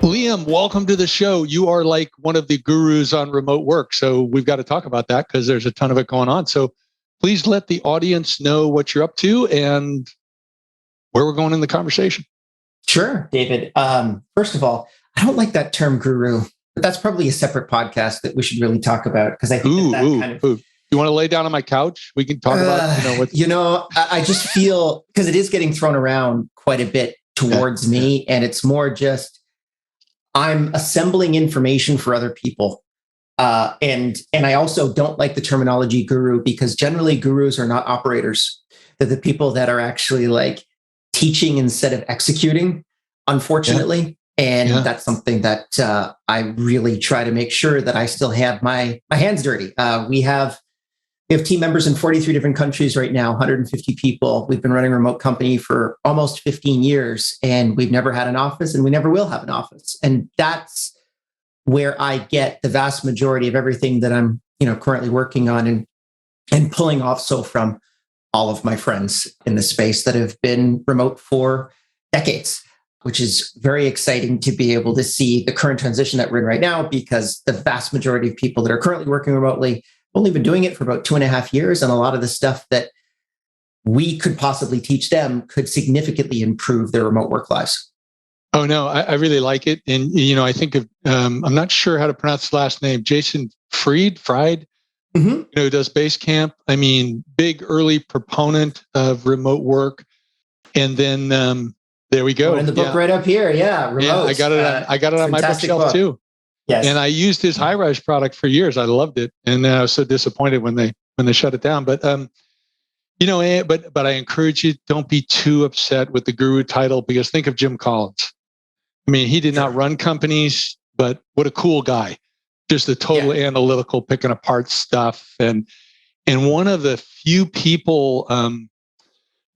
Liam, welcome to the show. You are like one of the gurus on remote work. So we've got to talk about that because there's a ton of it going on. So please let the audience know what you're up to and where we're going in the conversation. Sure, David. First of all, I don't like that term guru, but that's probably a separate podcast that we should really talk about because I think You want to lay down on my couch? We can talk about, I just feel because it is getting thrown around quite a bit towards me, and it's more just I'm assembling information for other people. And I also don't like the terminology guru because generally gurus are not operators. They're the people that are actually like teaching instead of executing, unfortunately. And that's something that I really try to make sure that I still have my hands dirty. We have team members in 43 different countries right now, 150 people. We've been running a remote company for almost 15 years, and we've never had an office, and we never will have an office. And that's where I get the vast majority of everything that I'm, currently working on and pulling off from all of my friends in the space that have been remote for decades, which is very exciting to be able to see the current transition that we're in right now, because the vast majority of people that are currently working remotely only been doing it for about 2.5 years. And a lot of the stuff that we could possibly teach them could significantly improve their remote work lives. Oh, no, I really like it. And, I think of, I'm not sure how to pronounce the last name, Jason Fried, who does Basecamp. I mean, big early proponent of remote work. And then there we go. In the book right up here. Yeah. Remote. Yeah, I got it on my bookshelf too. Yes. And I used his high-rise product for years. I loved it. And I was so disappointed when they shut it down. But, but I encourage you, don't be too upset with the guru title, because think of Jim Collins. I mean, he did not run companies, but what a cool guy. Just the total analytical, picking apart stuff. And one of the few people, when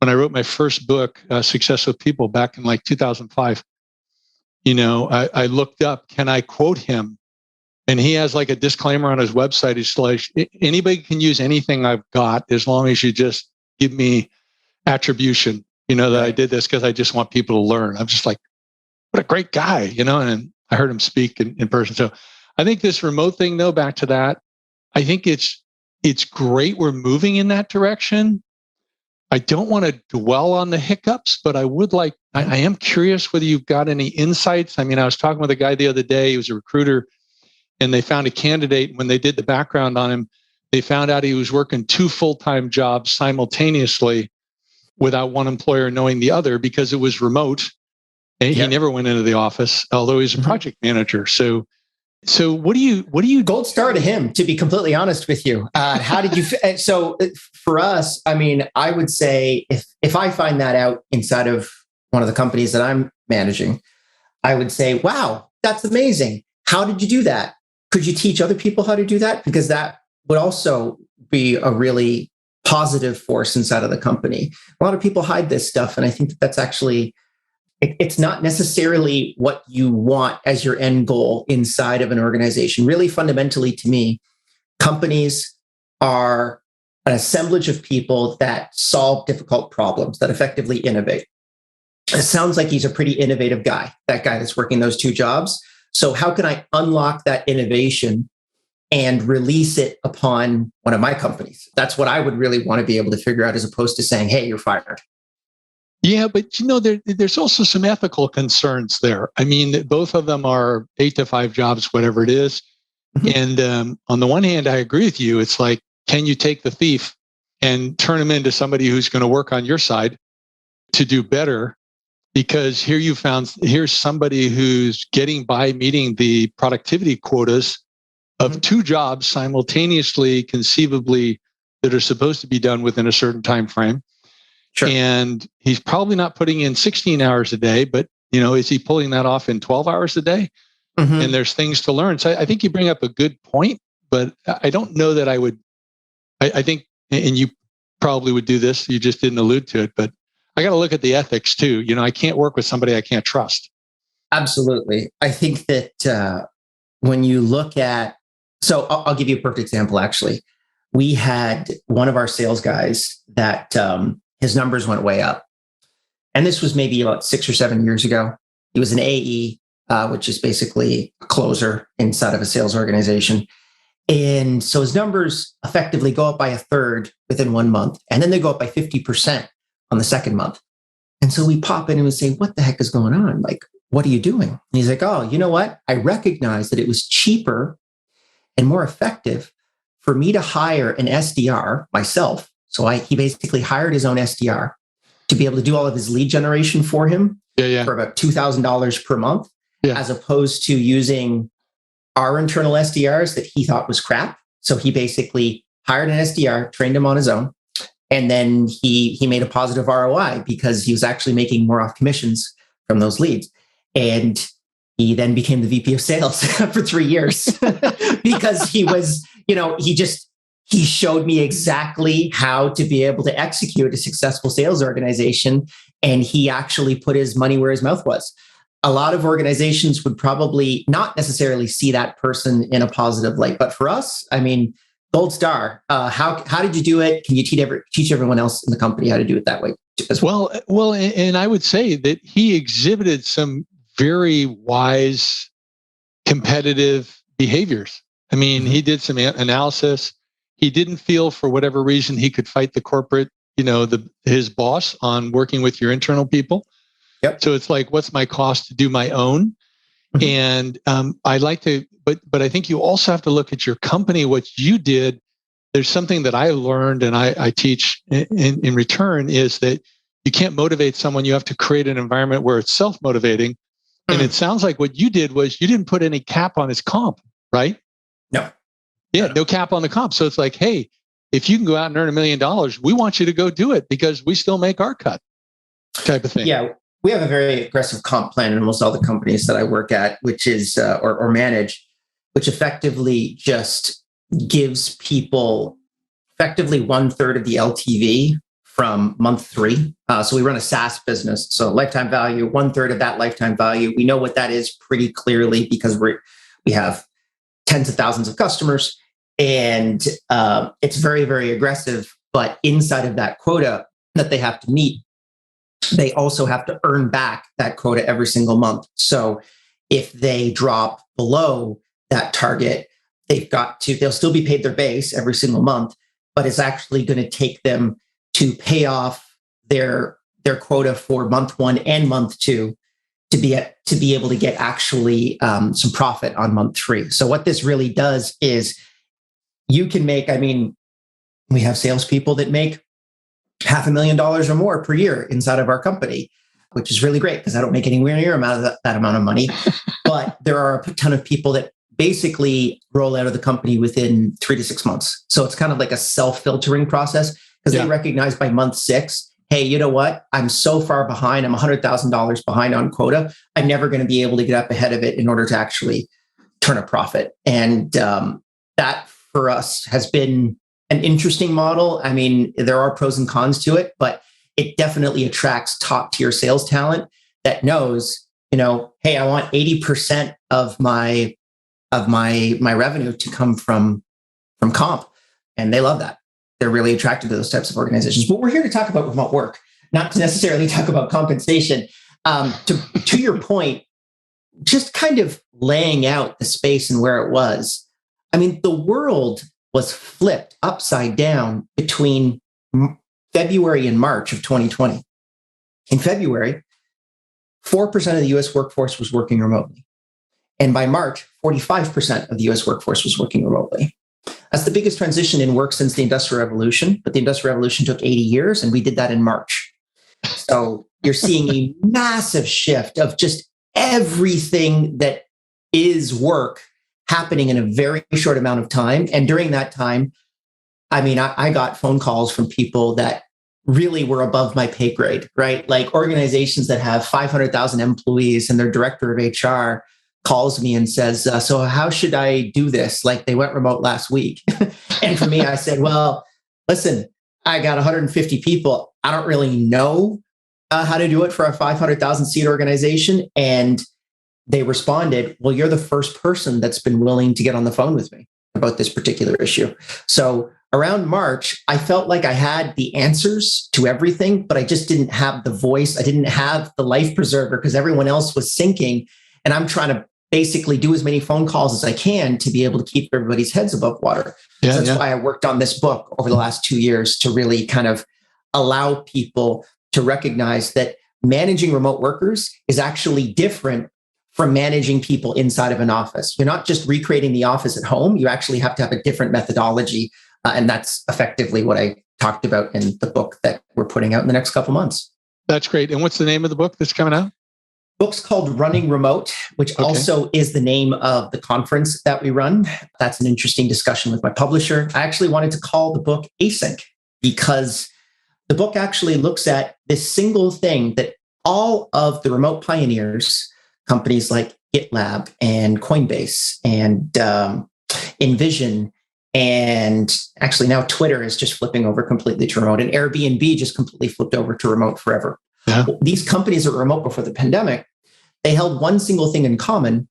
I wrote my first book, Success with People, back in like 2005, I looked up, can I quote him? And he has like a disclaimer on his website. He's like, anybody can use anything I've got as long as you just give me attribution, that I did this because I just want people to learn. I'm just like, what a great guy, and I heard him speak in person. So I think this remote thing, though, back to that, I think it's great. We're moving in that direction. I don't want to dwell on the hiccups, but I am curious whether you've got any insights. I mean, I was talking with a guy the other day, he was a recruiter, and they found a candidate. When they did the background on him, they found out he was working 2 full-time jobs simultaneously without one employer knowing the other because it was remote. And he never went into the office, although he's a project manager. So what do you gold star to him, to be completely honest with you. How did you, so for us, I mean, I would say if I find that out inside of one of the companies that I'm managing, I would say, wow, that's amazing. How did you do that? Could you teach other people how to do that? Because that would also be a really positive force inside of the company. A lot of people hide this stuff. And I think that's actually, it's not necessarily what you want as your end goal inside of an organization. Really, fundamentally to me, companies are an assemblage of people that solve difficult problems, that effectively innovate. It sounds like he's a pretty innovative guy, that guy that's working those 2 jobs. So how can I unlock that innovation and release it upon one of my companies? That's what I would really want to be able to figure out, as opposed to saying, hey, you're fired. Yeah, but there's also some ethical concerns there. I mean, both of them are 8 to 5 jobs, whatever it is. And on the one hand, I agree with you. It's like, can you take the thief and turn him into somebody who's going to work on your side to do better? Because here's somebody who's getting by meeting the productivity quotas of 2 jobs simultaneously, conceivably, that are supposed to be done within a certain time frame. Sure. And he's probably not putting in 16 hours a day, but is he pulling that off in 12 hours a day? And there's things to learn. So I think you bring up a good point, but I don't know that I would. I think, and you probably would do this. You just didn't allude to it, but I got to look at the ethics too. I can't work with somebody I can't trust. Absolutely. I think that when you look at, so I'll give you a perfect example. Actually, we had one of our sales guys that his numbers went way up. And this was maybe about 6 or 7 years ago. He was an AE. which is basically a closer inside of a sales organization. And so his numbers effectively go up by a third within 1 month, and then they go up by 50% on the second month. And so we pop in and we say, what the heck is going on? Like, what are you doing? And he's like, oh, you know what? I recognize that it was cheaper and more effective for me to hire an SDR myself. So he basically hired his own SDR to be able to do all of his lead generation for him for about $2,000 per month, as opposed to using our internal SDRs that he thought was crap. So he basically hired an SDR, trained him on his own, and then he made a positive ROI because he was actually making more off commissions from those leads. And he then became the VP of sales for 3 years because he was, he showed me exactly how to be able to execute a successful sales organization. And he actually put his money where his mouth was. A lot of organizations would probably not necessarily see that person in a positive light. But for us, I mean, gold star. How did you do it? Can you teach everyone else in the company how to do it that way as well? Well, and I would say that he exhibited some very wise, competitive behaviors. I mean, he did some analysis. He didn't feel for whatever reason he could fight the corporate, his boss on working with your internal people. Yep. So it's like, what's my cost to do my own? And I like to, but I think you also have to look at your company, what you did. There's something that I learned and I teach in return is that you can't motivate someone. You have to create an environment where it's self-motivating. And it sounds like what you did was you didn't put any cap on his comp, right? No. Yeah, no cap on the comp. So it's like, hey, if you can go out and earn $1 million, we want you to go do it because we still make our cut type of thing. Yeah. We have a very aggressive comp plan in almost all the companies that I work at, which is, or manage, which effectively just gives people effectively 1/3 of the LTV from month 3. So we run a SaaS business. So lifetime value, 1/3 of that lifetime value. We know what that is pretty clearly because we have tens of thousands of customers and it's very, very aggressive. But inside of that quota that they have to meet, they also have to earn back that quota every single month. So if they drop below that target, they'll still be paid their base every single month, but it's actually going to take them to pay off their quota for month 1 and month 2 to be able to get actually some profit on month 3. So what this really does is you can make, we have salespeople that make $500,000 or more per year inside of our company, which is really great because I don't make anywhere near that amount of money. But there are a ton of people that basically roll out of the company within 3 to 6 months. So it's kind of like a self-filtering process because they recognize by month 6, hey, you know what? I'm so far behind. I'm $100,000 behind on quota. I'm never going to be able to get up ahead of it in order to actually turn a profit. And that for us has been an interesting model. I mean, there are pros and cons to it, but it definitely attracts top tier sales talent that knows, hey, I want 80% of my revenue to come from comp. And they love that. They're really attracted to those types of organizations. But we're here to talk about remote work, not to necessarily talk about compensation. To your point, just kind of laying out the space and where it was. I mean, the world was flipped upside down between February and March of 2020. In February, 4% of the US workforce was working remotely. And by March, 45% of the US workforce was working remotely. That's the biggest transition in work since the Industrial Revolution, but the Industrial Revolution took 80 years and we did that in March. So you're seeing a massive shift of just everything that is work happening in a very short amount of time. And during that time, I got phone calls from people that really were above my pay grade, right? Like organizations that have 500,000 employees and their director of HR calls me and says, so how should I do this? Like they went remote last week. And for me, I said, well, listen, I got 150 people. I don't really know how to do it for a 500,000 seat organization. And they responded, well, you're the first person that's been willing to get on the phone with me about this particular issue. So around March, I felt like I had the answers to everything, but I just didn't have the voice. I didn't have the life preserver because everyone else was sinking. And I'm trying to basically do as many phone calls as I can to be able to keep everybody's heads above water. Yeah, so that's why I worked on this book over the last 2 years to really kind of allow people to recognize that managing remote workers is actually different from managing people inside of an office. You're not just recreating the office at home. You actually have to have a different methodology. And that's effectively what I talked about in the book that we're putting out in the next couple months. That's great. And what's the name of the book that's coming out? Book's called Running Remote, which also is the name of the conference that we run. That's an interesting discussion with my publisher. I actually wanted to call the book Async because the book actually looks at this single thing that all of the remote pioneers, companies like Gitlab and Coinbase and Envision, and actually now Twitter is just flipping over completely to remote, and Airbnb just completely flipped over to remote forever. Yeah. These companies that were remote before the pandemic, they held one single thing in common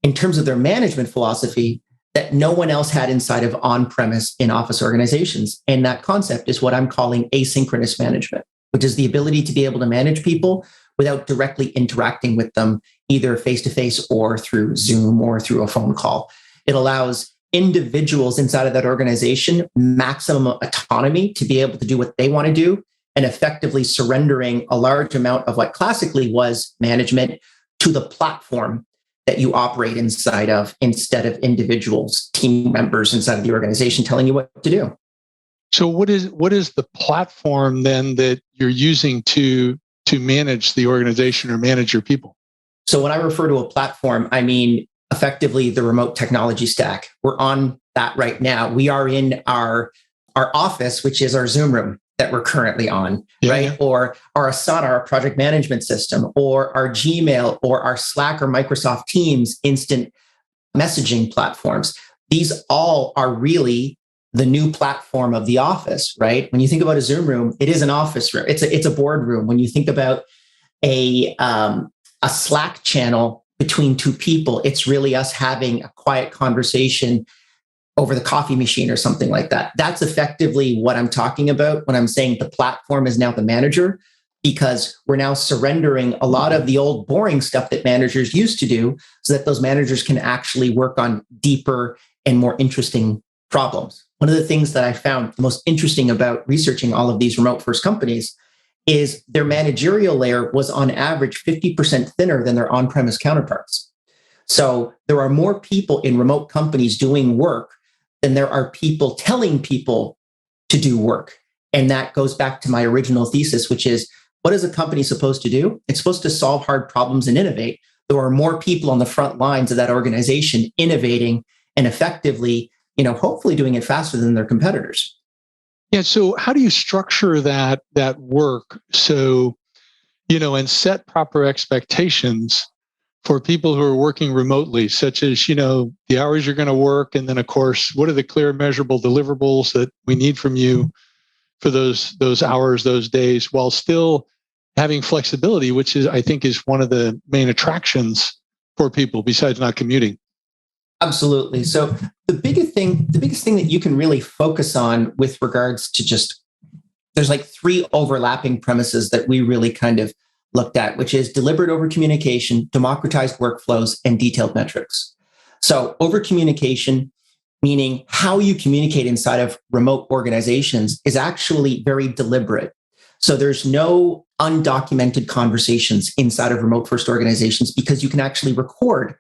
in terms of their management philosophy that no one else had inside of on-premise in-office organizations. And that concept is what I'm calling asynchronous management, which is the ability to be able to manage people without directly interacting with them, either face-to-face or through Zoom or through a phone call. It allows individuals inside of that organization maximum autonomy to be able to do what they want to do, and effectively surrendering a large amount of what classically was management to the platform that you operate inside of, instead of individuals, team members inside of the organization telling you what to do. So what is the platform then that you're using to manage the organization or manage your people? So when I refer to a platform, I mean effectively the remote technology stack. We're on that right now. We are in our office, which is our Zoom room that we're currently on, right? Yeah. Or our Asana, our project management system, or our Gmail, or our Slack or Microsoft Teams instant messaging platforms. These all are really the new platform of the office, right? When you think about a Zoom room, it is an office room. It's a board room. When you think about a Slack channel between two people, it's really us having a quiet conversation over the coffee machine or something like that. That's effectively what I'm talking about when I'm saying the platform is now the manager, because we're now surrendering a lot of the old boring stuff that managers used to do so that those managers can actually work on deeper and more interesting problems. One of the things that I found most interesting about researching all of these remote first companies is their managerial layer was on average 50% thinner than their on-premise counterparts. So there are more people in remote companies doing work than there are people telling people to do work. And that goes back to my original thesis, which is, what is a company supposed to do? It's supposed to solve hard problems and innovate. There are more people on the front lines of that organization innovating and effectively, hopefully doing it faster than their competitors. Yeah. So how do you structure that work so, and set proper expectations for people who are working remotely, such as, the hours you're going to work, and then of course, what are the clear measurable deliverables that we need from you for those hours, those days, while still having flexibility, which is, I think, is one of the main attractions for people besides not commuting. Absolutely. So the biggest thing that you can really focus on with regards to there's like 3 overlapping premises that we really kind of looked at, which is deliberate over communication, democratized workflows, and detailed metrics. So over communication, meaning how you communicate inside of remote organizations, is actually very deliberate. So there's no undocumented conversations inside of remote first organizations, because you can actually record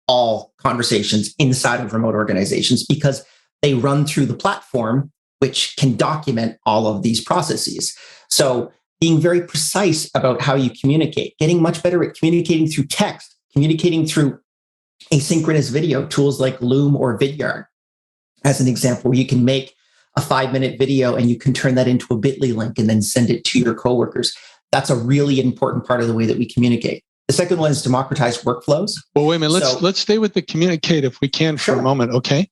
all conversations inside of remote organizations because they run through the platform, which can document all of these processes. So being very precise about how you communicate, getting much better at communicating through text, communicating through asynchronous video tools like Loom or Vidyard, as an example, where you can make a 5-minute video and you can turn that into a Bitly link and then send it to your coworkers. That's a really important part of the way that we communicate. The second one is democratized workflows. Well, wait a minute. Let's stay with the communicate if we can for a moment. Okay.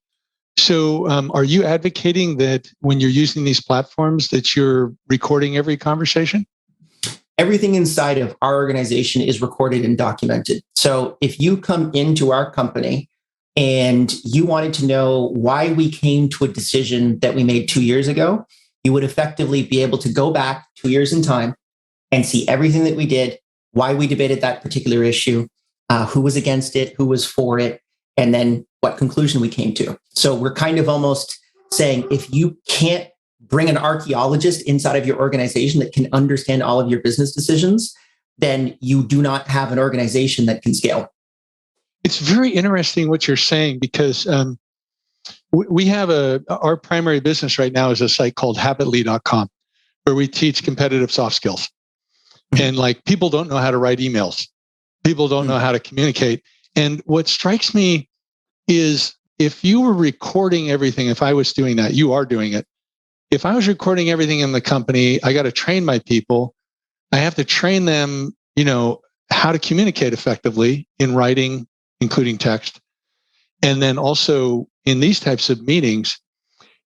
So are you advocating that when you're using these platforms that you're recording every conversation? Everything inside of our organization is recorded and documented. So if you come into our company and you wanted to know why we came to a decision that we made 2 years ago, you would effectively be able to go back 2 years in time and see everything that we did, why we debated that particular issue, who was against it, who was for it, and then what conclusion we came to. So we're kind of almost saying, if you can't bring an archaeologist inside of your organization that can understand all of your business decisions, then you do not have an organization that can scale. It's very interesting what you're saying, because we have our primary business right now is a site called habitly.com, where we teach competitive soft skills. And like, people don't know how to write emails. People don't know how to communicate. And what strikes me is, if you were recording everything, if I was doing that, you are doing it. If I was recording everything in the company, I got to train my people. I have to train them, how to communicate effectively in writing, including text. And then also in these types of meetings.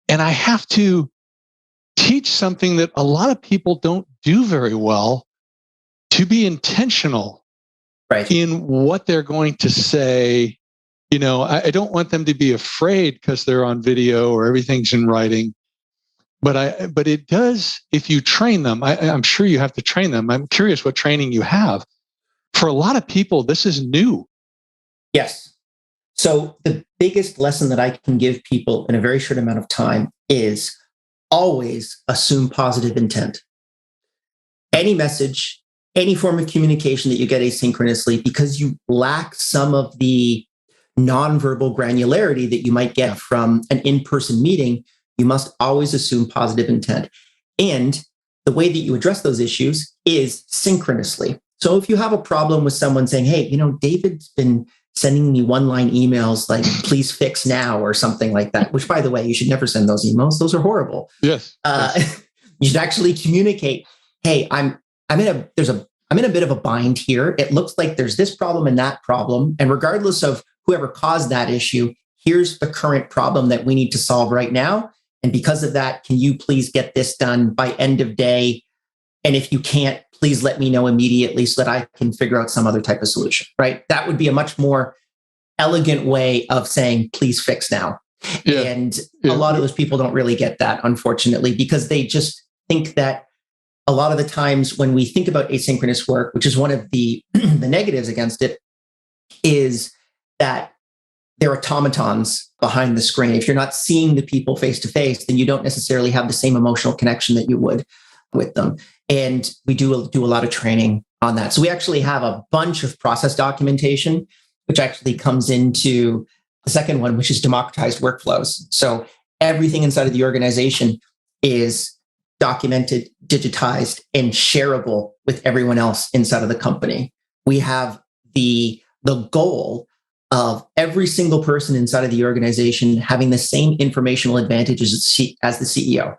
And I have to teach something that a lot of people don't do very well, to be intentional in what they're going to say. I don't want them to be afraid because they're on video or everything's in writing. But it does, if you train them, I'm sure you have to train them. I'm curious what training you have. For a lot of people, this is new. Yes. So the biggest lesson that I can give people in a very short amount of time is always assume positive intent. Any message, any form of communication that you get asynchronously, because you lack some of the nonverbal granularity that you might get from an in-person meeting, you must always assume positive intent. And the way that you address those issues is synchronously. So if you have a problem with someone saying, hey, David's been sending me one-line emails like, please fix now, or something like that, which, by the way, you should never send those emails. Those are horrible. Yes. You should actually communicate, hey, I'm in a bit of a bind here. It looks like there's this problem and that problem. And regardless of whoever caused that issue, here's the current problem that we need to solve right now. And because of that, can you please get this done by end of day? And if you can't, please let me know immediately so that I can figure out some other type of solution, right? That would be a much more elegant way of saying, please fix now. Yeah. And a lot of those people don't really get that, unfortunately, because they just think that a lot of the times when we think about asynchronous work, which is one of the negatives against it, is that they're automatons behind the screen. If you're not seeing the people face to face, then you don't necessarily have the same emotional connection that you would with them. And we do a lot of training on that. So we actually have a bunch of process documentation, which actually comes into the second one, which is democratized workflows. So everything inside of the organization is documented, digitized, and shareable with everyone else inside of the company. We have the goal of every single person inside of the organization having the same informational advantages as the CEO.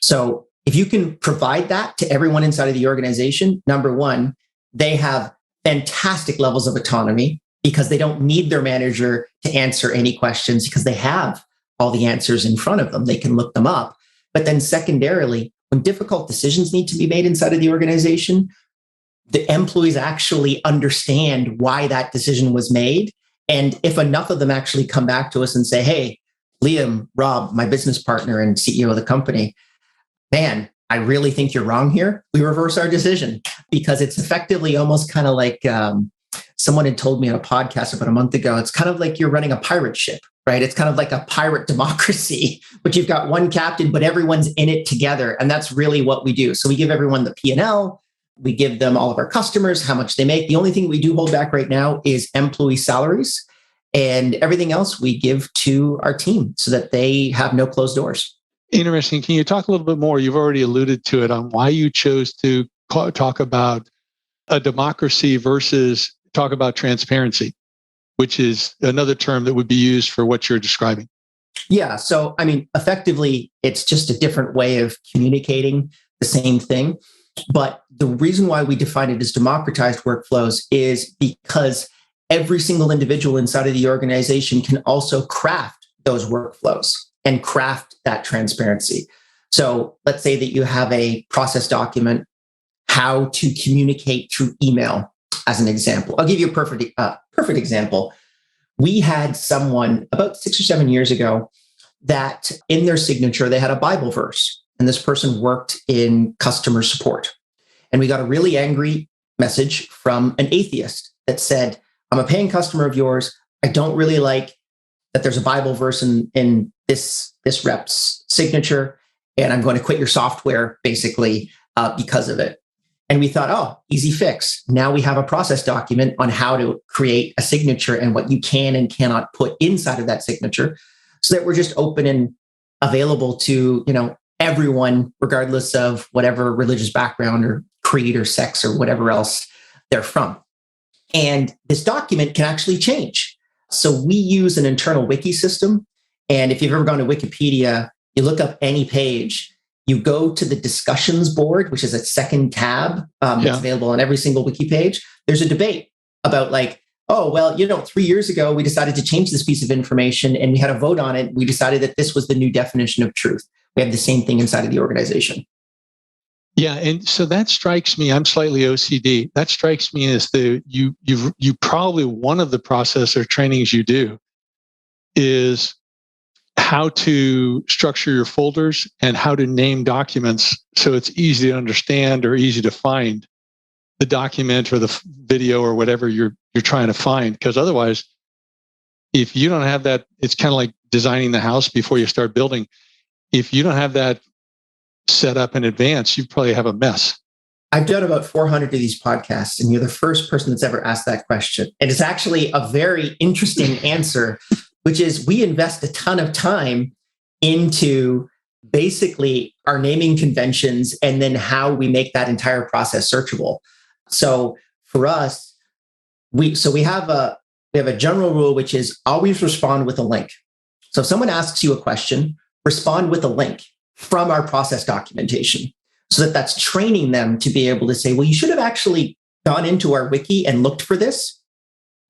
So if you can provide that to everyone inside of the organization, number one, they have fantastic levels of autonomy because they don't need their manager to answer any questions because they have all the answers in front of them. They can look them up. But then secondarily, when difficult decisions need to be made inside of the organization, the employees actually understand why that decision was made. And if enough of them actually come back to us and say, hey, Liam, Rob, my business partner and CEO of the company, man, I really think you're wrong here, we reverse our decision, because it's effectively almost kind of like someone had told me on a podcast about a month ago, it's kind of like you're running a pirate ship, right? It's kind of like a pirate democracy, but you've got one captain, but everyone's in it together. And that's really what we do. So we give everyone the P&L. We give them all of our customers, how much they make. The only thing we do hold back right now is employee salaries, and everything else we give to our team so that they have no closed doors. Interesting. Can you talk a little bit more? You've already alluded to it on why you chose to talk about a democracy versus talk about transparency, which is another term that would be used for what you're describing. Yeah. So, I mean, effectively, it's just a different way of communicating the same thing. But the reason why we define it as democratized workflows is because every single individual inside of the organization can also craft those workflows and craft that transparency. So let's say that you have a process document, how to communicate through email, as an example. I'll give you a perfect example. We had someone about 6 or 7 years ago that in their signature, they had a Bible verse. And this person worked in customer support. And we got a really angry message from an atheist that said, I'm a paying customer of yours. I don't really like that there's a Bible verse in this rep's signature, and I'm going to quit your software basically because of it. And we thought, oh, easy fix. Now we have a process document on how to create a signature and what you can and cannot put inside of that signature, so that we're just open and available to, everyone, regardless of whatever religious background or creed or sex or whatever else they're from. And this document can actually change. So we use an internal wiki system. And if you've ever gone to Wikipedia, you look up any page, you go to the discussions board, which is a second tab that's available on every single wiki page. There's a debate about 3 years ago, we decided to change this piece of information and we had a vote on it. We decided that this was the new definition of truth. We have the same thing inside of the organization. Yeah, and so that strikes me. I'm slightly OCD. That strikes me as you probably, one of the process or trainings you do is how to structure your folders and how to name documents so it's easy to understand or easy to find the document or the video or whatever you're trying to find. Because otherwise, if you don't have that, it's kind of like designing the house before you start building. If you don't have that set up in advance, you probably have a mess. I've done about 400 of these podcasts, and you're the first person that's ever asked that question. And it's actually a very interesting answer, which is we invest a ton of time into basically our naming conventions and then how we make that entire process searchable. So for us, we have a general rule, which is always respond with a link. So if someone asks you a question, respond with a link from our process documentation, so that that's training them to be able to say, well, you should have actually gone into our wiki and looked for this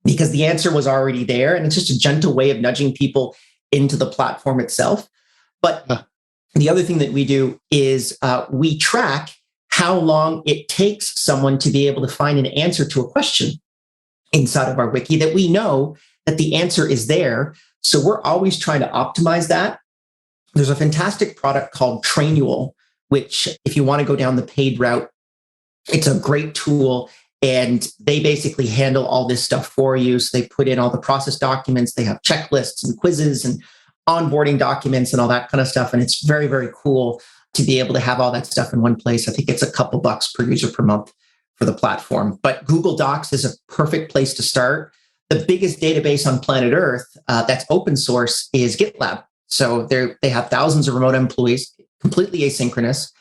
because the answer was already there. And it's just a gentle way of nudging people into the platform itself. But the other thing that we do is we track how long it takes someone to be able to find an answer to a question inside of our wiki, that we know that the answer is there. So we're always trying to optimize that. There's a fantastic product called Trainual, which if you want to go down the paid route, it's a great tool. And they basically handle all this stuff for you. So they put in all the process documents. They have checklists and quizzes and onboarding documents and all that kind of stuff. And it's very, very cool to be able to have all that stuff in one place. I think it's a couple bucks per user per month for the platform. But Google Docs is a perfect place to start. The biggest database on planet Earth that's open source is Gitlab. So they have thousands of remote employees, completely asynchronous,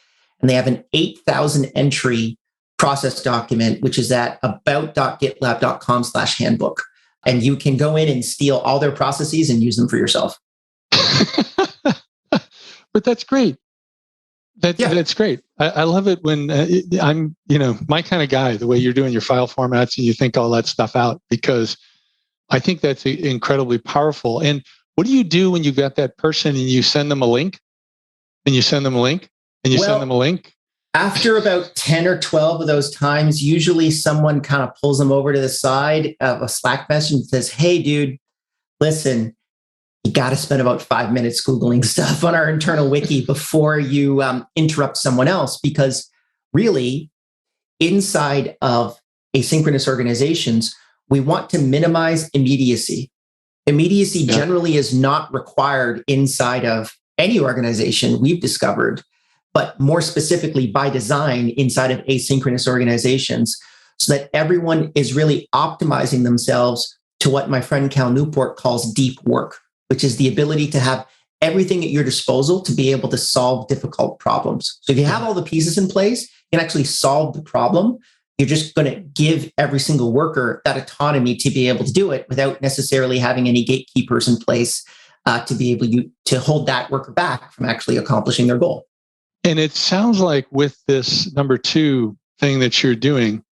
and they have an 8,000 entry process document, which is at about.gitlab.com/handbook. And you can go in and steal all their processes and use them for yourself. But that's great. That's great. I love it when I'm, my kind of guy, the way you're doing your file formats and you think all that stuff out, because I think that's incredibly powerful. And what do you do when you've got that person and you send them a link and you send them a link and you send them a link? After about 10 or 12 of those times, usually someone kind of pulls them over to the side of a Slack message and says, hey, dude, listen, you got to spend about 5 minutes Googling stuff on our internal wiki before you interrupt someone else. Because really, inside of asynchronous organizations, we want to minimize immediacy. Immediacy generally is not required inside of any organization we've discovered, but more specifically by design inside of asynchronous organizations, so that everyone is really optimizing themselves to what my friend Cal Newport calls deep work, which is the ability to have everything at your disposal to be able to solve difficult problems. So if you have all the pieces in place, you can actually solve the problem. You're just going to give every single worker that autonomy to be able to do it without necessarily having any gatekeepers in place to be able to hold that worker back from actually accomplishing their goal. And it sounds like with this number 2 thing that you're doing,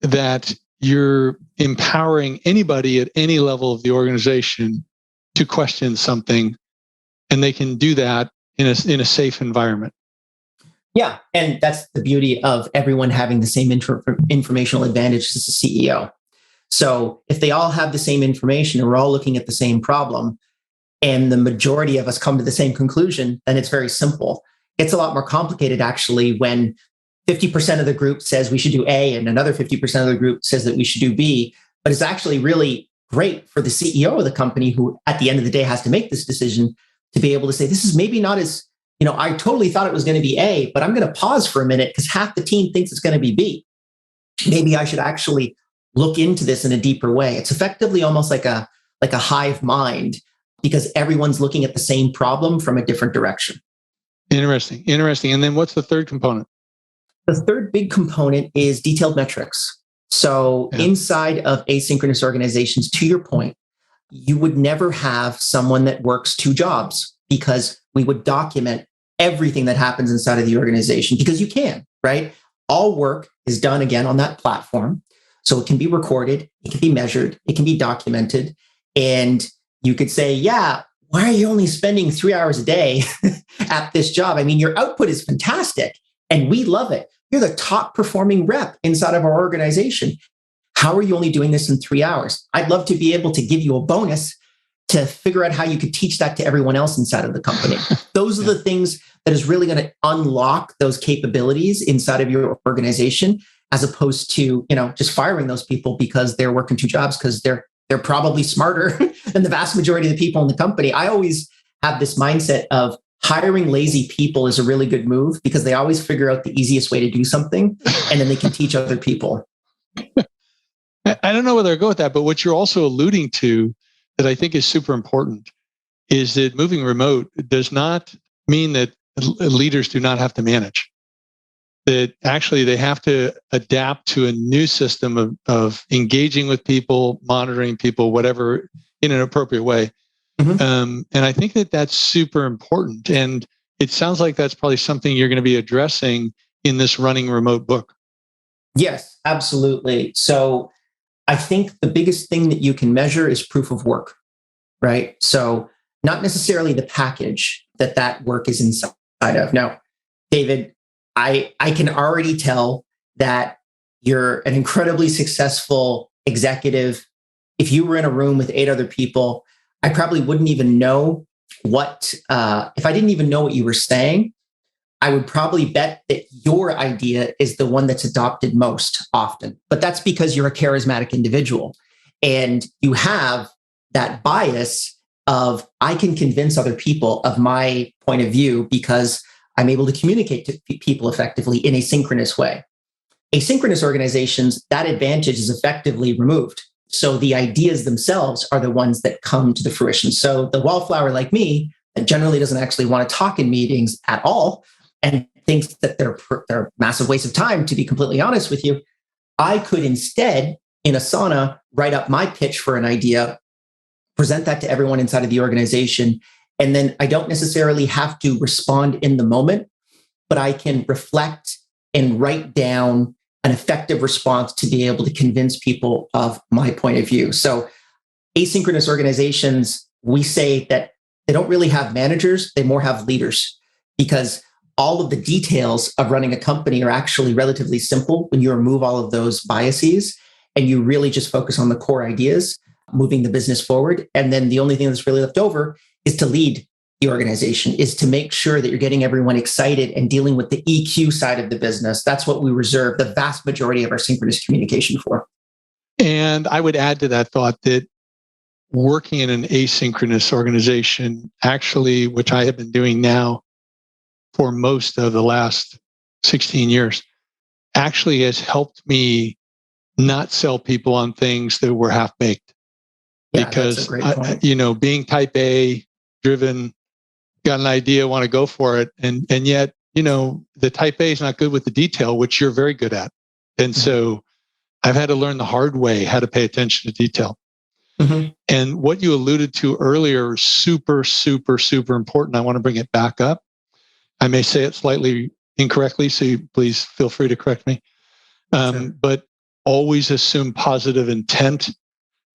that you're empowering anybody at any level of the organization to question something, and they can do that in a safe environment. Yeah, and that's the beauty of everyone having the same informational advantage as the CEO. So if they all have the same information and we're all looking at the same problem, and the majority of us come to the same conclusion, then it's very simple. It's a lot more complicated, actually, when 50% of the group says we should do A and another 50% of the group says that we should do B. but it's actually really great for the CEO of the company who at the end of the day has to make this decision to be able to say, this is maybe not as, I totally thought it was going to be A, but I'm going to pause for a minute because half the team thinks it's going to be B. Maybe I should actually look into this in a deeper way. It's effectively almost like a hive mind because everyone's looking at the same problem from a different direction. Interesting. And then what's the third component? The third big component is detailed metrics. So inside of asynchronous organizations, to your point, you would never have someone that works two jobs because we would document everything that happens inside of the organization because you can, right? All work is done again on that platform. So it can be recorded, it can be measured, it can be documented. And you could say, yeah, why are you only spending 3 hours a day at this job? I mean, your output is fantastic and we love it. You're the top performing rep inside of our organization. How are you only doing this in 3 hours? I'd love to be able to give you a bonus to figure out how you could teach that to everyone else inside of the company. Those are the things that is really going to unlock those capabilities inside of your organization, as opposed to, just firing those people because they're working two jobs because they're probably smarter than the vast majority of the people in the company. I always have this mindset of hiring lazy people is a really good move because they always figure out the easiest way to do something and then they can teach other people. I don't know whether I go with that, but what you're also alluding to that I think is super important is that moving remote does not mean that leaders do not have to manage. That actually they have to adapt to a new system of engaging with people, monitoring people, whatever, in an appropriate way. Mm-hmm. And I think that that's super important. And it sounds like that's probably something you're going to be addressing in this Running Remote book. Yes, absolutely. So I think the biggest thing that you can measure is proof of work, right? So not necessarily the package that work is inside of. Now, David, I can already tell that you're an incredibly successful executive. If you were in a room with 8 other people, I probably wouldn't even know if I didn't even know what you were saying, I would probably bet that your idea is the one that's adopted most often. But that's because you're a charismatic individual and you have that bias of I can convince other people of my point of view because I'm able to communicate to people effectively in a synchronous way. Asynchronous organizations, that advantage is effectively removed. So the ideas themselves are the ones that come to the fruition. So the wallflower like me that generally doesn't actually want to talk in meetings at all and thinks that they're massive waste of time, to be completely honest with you, I could instead, in Asana, write up my pitch for an idea, present that to everyone inside of the organization, and then I don't necessarily have to respond in the moment, but I can reflect and write down an effective response to be able to convince people of my point of view. So asynchronous organizations, we say that they don't really have managers, they more have leaders, because all of the details of running a company are actually relatively simple when you remove all of those biases and you really just focus on the core ideas, moving the business forward. And then the only thing that's really left over is to lead the organization, is to make sure that you're getting everyone excited and dealing with the EQ side of the business. That's what we reserve the vast majority of our synchronous communication for. And I would add to that thought that working in an asynchronous organization, actually, which I have been doing now for most of the last 16 years, actually has helped me not sell people on things that were half-baked. Yeah, because, being type A driven, got an idea, want to go for it. And yet, the type A is not good with the detail, which you're very good at. And so I've had to learn the hard way how to pay attention to detail. Mm-hmm. And what you alluded to earlier is super, super, super important. I want to bring it back up. I may say it slightly incorrectly, so you please feel free to correct me. Sure. But always assume positive intent,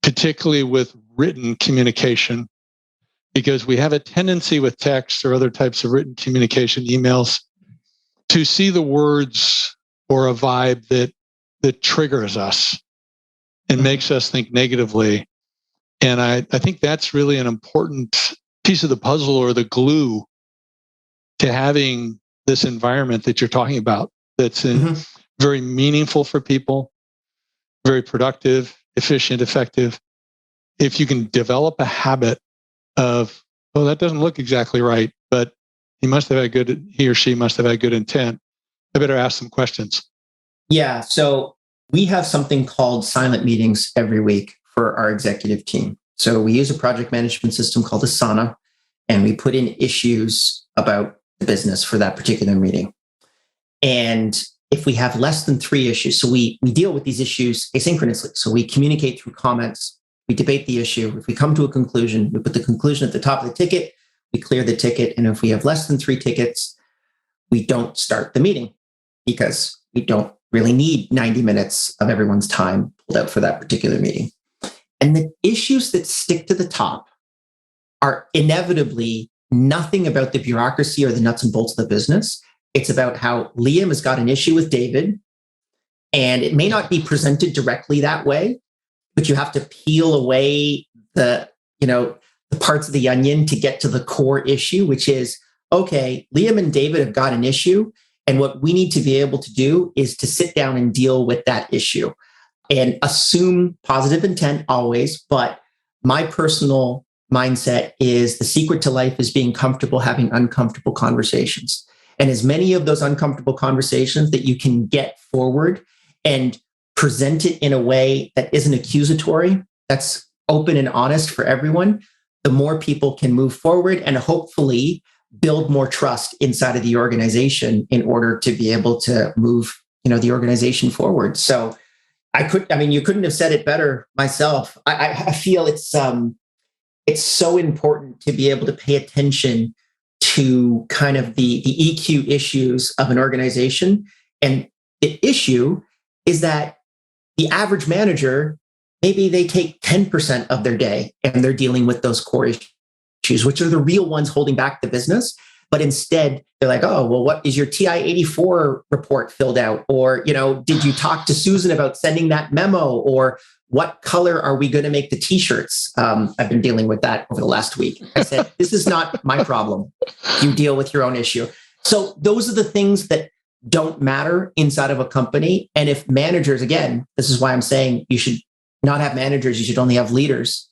particularly with written communication, because we have a tendency with text or other types of written communication, emails, to see the words or a vibe that triggers us and makes us think negatively. And I think that's really an important piece of the puzzle or the glue to having this environment that you're talking about that's very meaningful for people, very productive, efficient, effective, if you can develop a habit of, well, that doesn't look exactly right, but he or she must have had good intent. I better ask some questions. Yeah. So we have something called silent meetings every week for our executive team. So we use a project management system called Asana, and we put in issues about the business for that particular meeting. And if we have less than 3 issues, so we deal with these issues asynchronously. So we communicate through comments, we debate the issue. If we come to a conclusion, we put the conclusion at the top of the ticket, we clear the ticket. And if we have less than 3 tickets, we don't start the meeting because we don't really need 90 minutes of everyone's time pulled out for that particular meeting. And the issues that stick to the top are inevitably nothing about the bureaucracy or the nuts and bolts of the business. It's about how Liam has got an issue with David, and it may not be presented directly that way, but you have to peel away the parts of the onion to get to the core issue, which is, okay, Liam and David have got an issue, and what we need to be able to do is to sit down and deal with that issue and assume positive intent always. But my personal mindset is the secret to life is being comfortable having uncomfortable conversations. And as many of those uncomfortable conversations that you can get forward and present it in a way that isn't accusatory, that's open and honest for everyone, the more people can move forward and hopefully build more trust inside of the organization in order to be able to move, the organization forward. So you couldn't have said it better myself. I feel it's so important to be able to pay attention to kind of the EQ issues of an organization. And the issue is that the average manager, maybe they take 10% of their day and they're dealing with those core issues, which are the real ones holding back the business. But instead, they're like, oh, well, what is your TI-84 report filled out? Or, did you talk to Susan about sending that memo? Or what color are we going to make the t-shirts? I've been dealing with that over the last week. I said, this is not my problem. You deal with your own issue. So those are the things that don't matter inside of a company. And if managers, again, this is why I'm saying you should not have managers, you should only have leaders,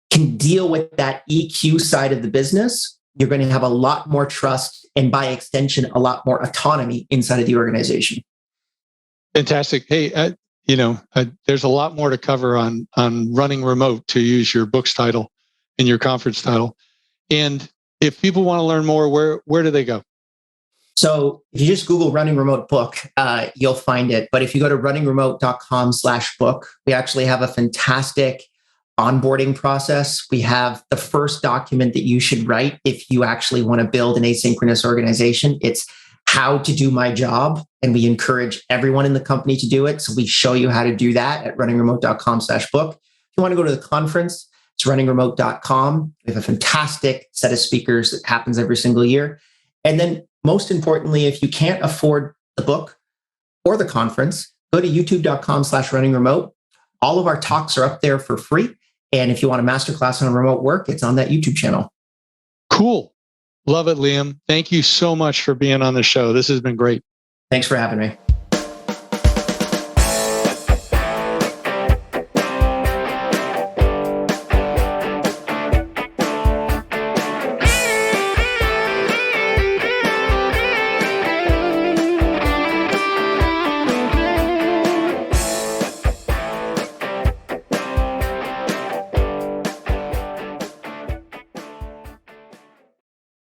can deal with that EQ side of the business, you're going to have a lot more trust and by extension, a lot more autonomy inside of the organization. Fantastic. Hey, there's a lot more to cover on running remote, to use your book's title and your conference title. And if people want to learn more, where do they go? So if you just Google running remote book, you'll find it. But if you go to runningremote.com/book, we actually have a fantastic onboarding process. We have the first document that you should write if you actually want to build an asynchronous organization. It's how to do my job. And we encourage everyone in the company to do it. So we show you how to do that at runningremote.com/book. If you want to go to the conference, it's runningremote.com. We have a fantastic set of speakers that happens every single year. And then most importantly, if you can't afford the book or the conference, go to youtube.com/runningremote. All of our talks are up there for free. And if you want a masterclass on remote work, it's on that YouTube channel. Cool. Love it, Liam. Thank you so much for being on the show. This has been great. Thanks for having me.